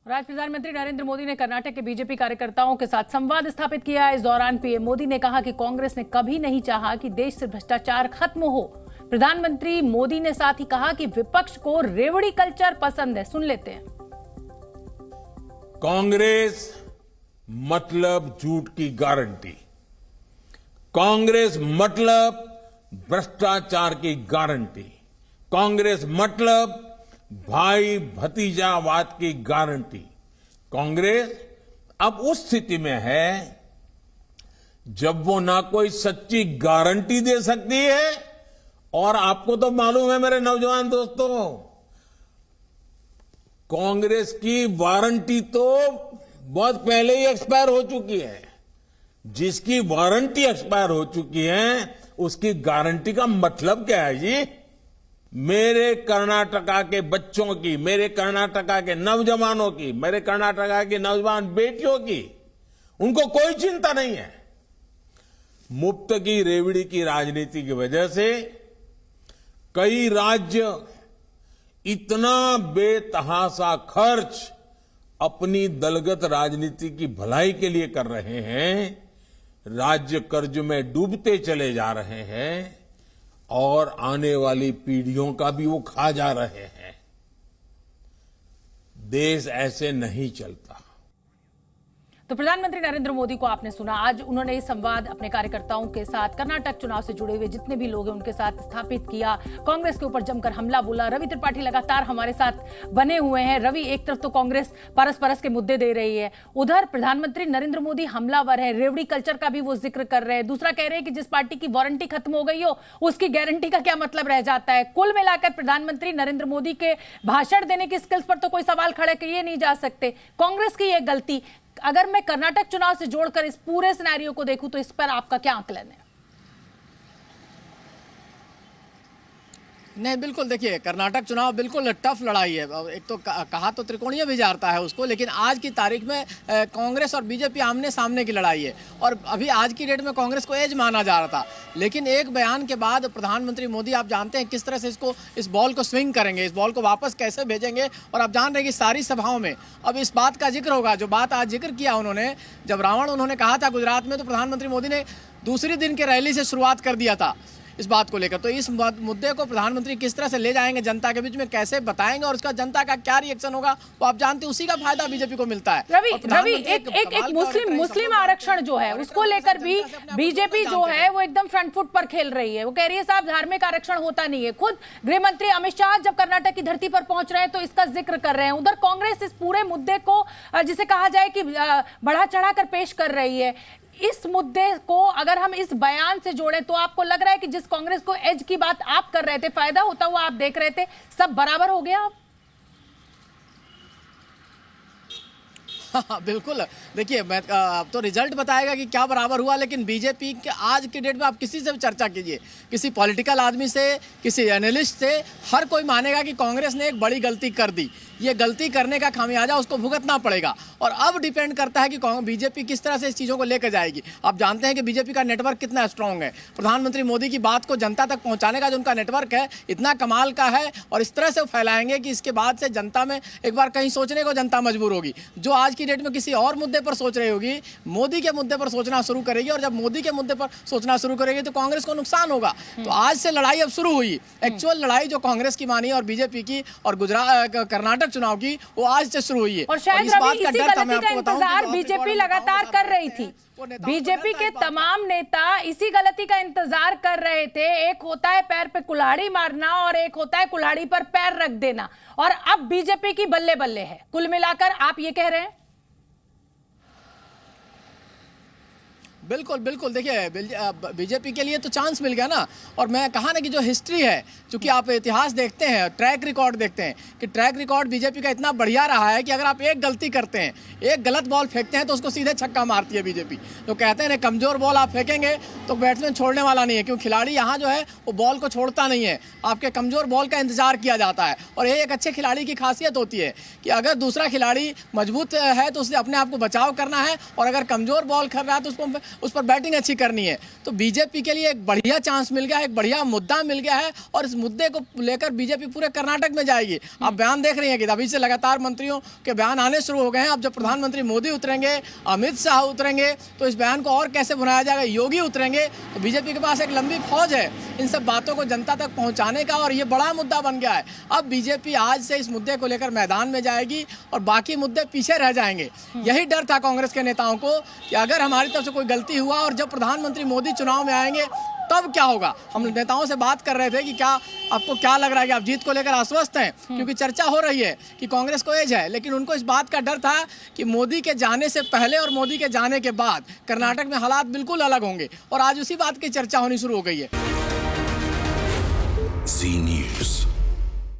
और आज प्रधानमंत्री नरेंद्र मोदी ने कर्नाटक के बीजेपी कार्यकर्ताओं के साथ संवाद स्थापित किया। इस दौरान पीएम मोदी ने कहा कि कांग्रेस ने कभी नहीं चाहा कि देश से भ्रष्टाचार खत्म हो। प्रधानमंत्री मोदी ने साथ ही कहा कि विपक्ष को रेवड़ी कल्चर पसंद है। सुन लेते हैं। कांग्रेस मतलब झूठ की गारंटी, कांग्रेस मतलब भ्रष्टाचार की गारंटी, कांग्रेस मतलब भाई भतीजावाद की गारंटी। कांग्रेस अब उस स्थिति में है जब वो ना कोई सच्ची गारंटी दे सकती है, और आपको तो मालूम है मेरे नौजवान दोस्तों, कांग्रेस की वारंटी तो बहुत पहले ही एक्सपायर हो चुकी है। जिसकी वारंटी एक्सपायर हो चुकी है उसकी गारंटी का मतलब क्या है जी? मेरे कर्नाटका के बच्चों की, मेरे कर्नाटका के नौजवानों की, मेरे कर्नाटका की नौजवान बेटियों की, उनको कोई चिंता नहीं है। मुफ्त की रेवड़ी की राजनीति की वजह से कई राज्य इतना बेतहाशा खर्च अपनी दलगत राजनीति की भलाई के लिए कर रहे हैं, राज्य कर्ज में डूबते चले जा रहे हैं और आने वाली पीढ़ियों का भी वो खा जा रहे हैं। देश ऐसे नहीं चलता। तो प्रधानमंत्री नरेंद्र मोदी को आपने सुना। आज उन्होंने ये संवाद अपने कार्यकर्ताओं के साथ कर्नाटक चुनाव से जुड़े हुए जितने भी लोग हैं उनके साथ स्थापित किया। कांग्रेस के ऊपर जमकर हमला बोला। रवि त्रिपाठी लगातार हमारे साथ बने हुए हैं। रवि, एक तरफ तो कांग्रेस परस के मुद्दे दे रही है, उधर प्रधानमंत्री नरेंद्र मोदी हमलावर है, रेवड़ी कल्चर का भी वो जिक्र कर रहे हैं। दूसरा कह रहे हैं कि जिस पार्टी की वारंटी खत्म हो गई हो उसकी गारंटी का क्या मतलब रह जाता है। कुल मिलाकर प्रधानमंत्री नरेंद्र मोदी के भाषण देने की स्किल्स पर तो कोई सवाल खड़े किए नहीं जा सकते। कांग्रेस की यह गलती, अगर मैं कर्नाटक चुनाव से जोड़कर इस पूरे सिनेरियो को देखूं तो इस पर आपका क्या आकलन है? नहीं, बिल्कुल देखिए, कर्नाटक चुनाव बिल्कुल टफ लड़ाई है। एक तो कहा तो त्रिकोणीय भी जाता है उसको, लेकिन आज की तारीख में कांग्रेस और बीजेपी आमने सामने की लड़ाई है। और अभी आज की डेट में कांग्रेस को एज माना जा रहा था, लेकिन एक बयान के बाद प्रधानमंत्री मोदी, आप जानते हैं किस तरह से इस बॉल को स्विंग करेंगे, इस बॉल को वापस कैसे भेजेंगे। और आप जान रहे हैं कि सारी सभाओं में अब इस बात का जिक्र होगा, जो बात आज जिक्र किया उन्होंने, जब रावण उन्होंने कहा था गुजरात में, तो प्रधानमंत्री मोदी ने दूसरे दिन के रैली से शुरुआत कर दिया था इस बात को लेकर। तो इस मुद्दे को प्रधानमंत्री किस तरह से ले जाएंगे जनता के बीच में, कैसे बताएंगे और उसका जनता का क्या रिएक्शन होगा, वो आप जानते हैं, उसी का फायदा बीजेपी को मिलता है। रवि, एक मुस्लिम आरक्षण जो है उसको लेकर भी बीजेपी जो है वो एकदम फ्रंट फुट पर खेल रही है। वो कह रही है साहब धार्मिक आरक्षण होता नहीं है। खुद गृह मंत्री अमित शाह जब कर्नाटक की धरती पर पहुंच रहे हैं तो इसका जिक्र कर रहे हैं। उधर कांग्रेस इस पूरे मुद्दे को जिसे कहा जाए कि बढ़ा चढ़ाकर पेश कर रही है। इस मुद्दे को अगर हम इस बयान से जोड़ें तो आपको लग रहा है कि जिस कांग्रेस को एज की बात आप कर रहे थे, फायदा होता हुआ आप देख रहे थे, सब बराबर हो गया? हाँ, बिल्कुल। देखिए, मैं अब तो रिजल्ट बताएगा कि क्या बराबर हुआ, लेकिन बीजेपी के आज की डेट में आप किसी से भी चर्चा कीजिए, किसी पॉलिटिकल आदमी से, किसी एनालिस्ट से, हर कोई मानेगा कि कांग्रेस ने एक बड़ी गलती कर दी। ये गलती करने का खामियाजा उसको भुगतना पड़ेगा। और अब डिपेंड करता है कि बीजेपी किस तरह से इस चीज़ों को लेकर जाएगी। आप जानते हैं कि बीजेपी का नेटवर्क कितना स्ट्रांग है। प्रधानमंत्री मोदी की बात को जनता तक पहुंचाने का जो उनका नेटवर्क है इतना कमाल का है, और इस तरह से फैलाएंगे कि इसके बाद से जनता में एक बार कहीं सोचने को जनता मजबूर होगी। जो आज की डेट में किसी और मुद्दे पर सोच रही होगी, मोदी के मुद्दे पर सोचना शुरू करेगी, और जब मोदी के मुद्दे पर सोचना शुरू करेगी तो कांग्रेस को नुकसान होगा। तो आज से लड़ाई अब शुरू हुई। एक्चुअल लड़ाई जो कांग्रेस की मानी और बीजेपी की और कर्नाटक चुनाव की, वो आज से शुरू हुई है। और शायद रवि, इसी गलती का इंतजार बीजेपी लगातार कर रही थी। बीजेपी के तमाम नेता इसी गलती का इंतजार कर रहे थे। एक होता है पैर पे कुल्हाड़ी मारना और एक होता है कुल्हाड़ी पर पैर रख देना, और अब बीजेपी की बल्ले बल्ले है। कुल मिलाकर आप ये कह रहे हैं? बिल्कुल बिल्कुल। देखिए, बीजेपी के लिए तो चांस मिल गया ना। और मैं कहा ना कि जो हिस्ट्री है, चूंकि आप इतिहास देखते हैं, ट्रैक रिकॉर्ड देखते हैं, कि ट्रैक रिकॉर्ड बीजेपी का इतना बढ़िया रहा है कि अगर आप एक गलती करते हैं, एक गलत बॉल फेंकते हैं, तो उसको सीधे छक्का मारती है बीजेपी। तो कहते हैं ना, कमजोर बॉल आप फेंकेंगे तो बैट्समैन छोड़ने वाला नहीं है, क्योंकि खिलाड़ी यहाँ जो है वो बॉल को छोड़ता नहीं है। आपके कमजोर बॉल का इंतजार किया जाता है। और ये एक अच्छे खिलाड़ी की खासियत होती है कि अगर दूसरा खिलाड़ी मजबूत है तो उससे अपने आप को बचाव करना है, और अगर कमजोर बॉल कर रहा है तो उसको उस पर बैटिंग अच्छी करनी है। तो बीजेपी के लिए एक बढ़िया चांस मिल गया है, एक बढ़िया मुद्दा मिल गया है और इस मुद्दे को लेकर बीजेपी पूरे कर्नाटक में जाएगी। आप बयान देख रही हैं कि अभी से लगातार मंत्रियों के बयान आने शुरू हो गए हैं। अब जब प्रधानमंत्री मोदी उतरेंगे, अमित शाह उतरेंगे, तो इस बयान को और कैसे बनाया जाएगा, योगी उतरेंगे, तो बीजेपी के पास एक लंबी फौज है इन सब बातों को जनता तक पहुंचाने का और ये बड़ा मुद्दा बन गया है। अब बीजेपी आज से इस मुद्दे को लेकर मैदान में जाएगी और बाकी मुद्दे पीछे रह जाएंगे। यही डर था कांग्रेस के नेताओं को कि अगर हमारी तरफ से कोई गलती हुआ और जब प्रधानमंत्री मोदी चुनाव में आएंगे तब क्या होगा। हम नेताओं से बात कर रहे थे कि क्या आपको क्या लग रहा है कि आप जीत को लेकर आश्वस्त हैं, क्योंकि चर्चा हो रही है कि कांग्रेस को एज है, लेकिन उनको इस बात का डर था कि मोदी के जाने से पहले और मोदी के जाने के बाद कर्नाटक में हालात बिल्कुल अलग होंगे और आज उसी बात की चर्चा होनी शुरू हो गई है।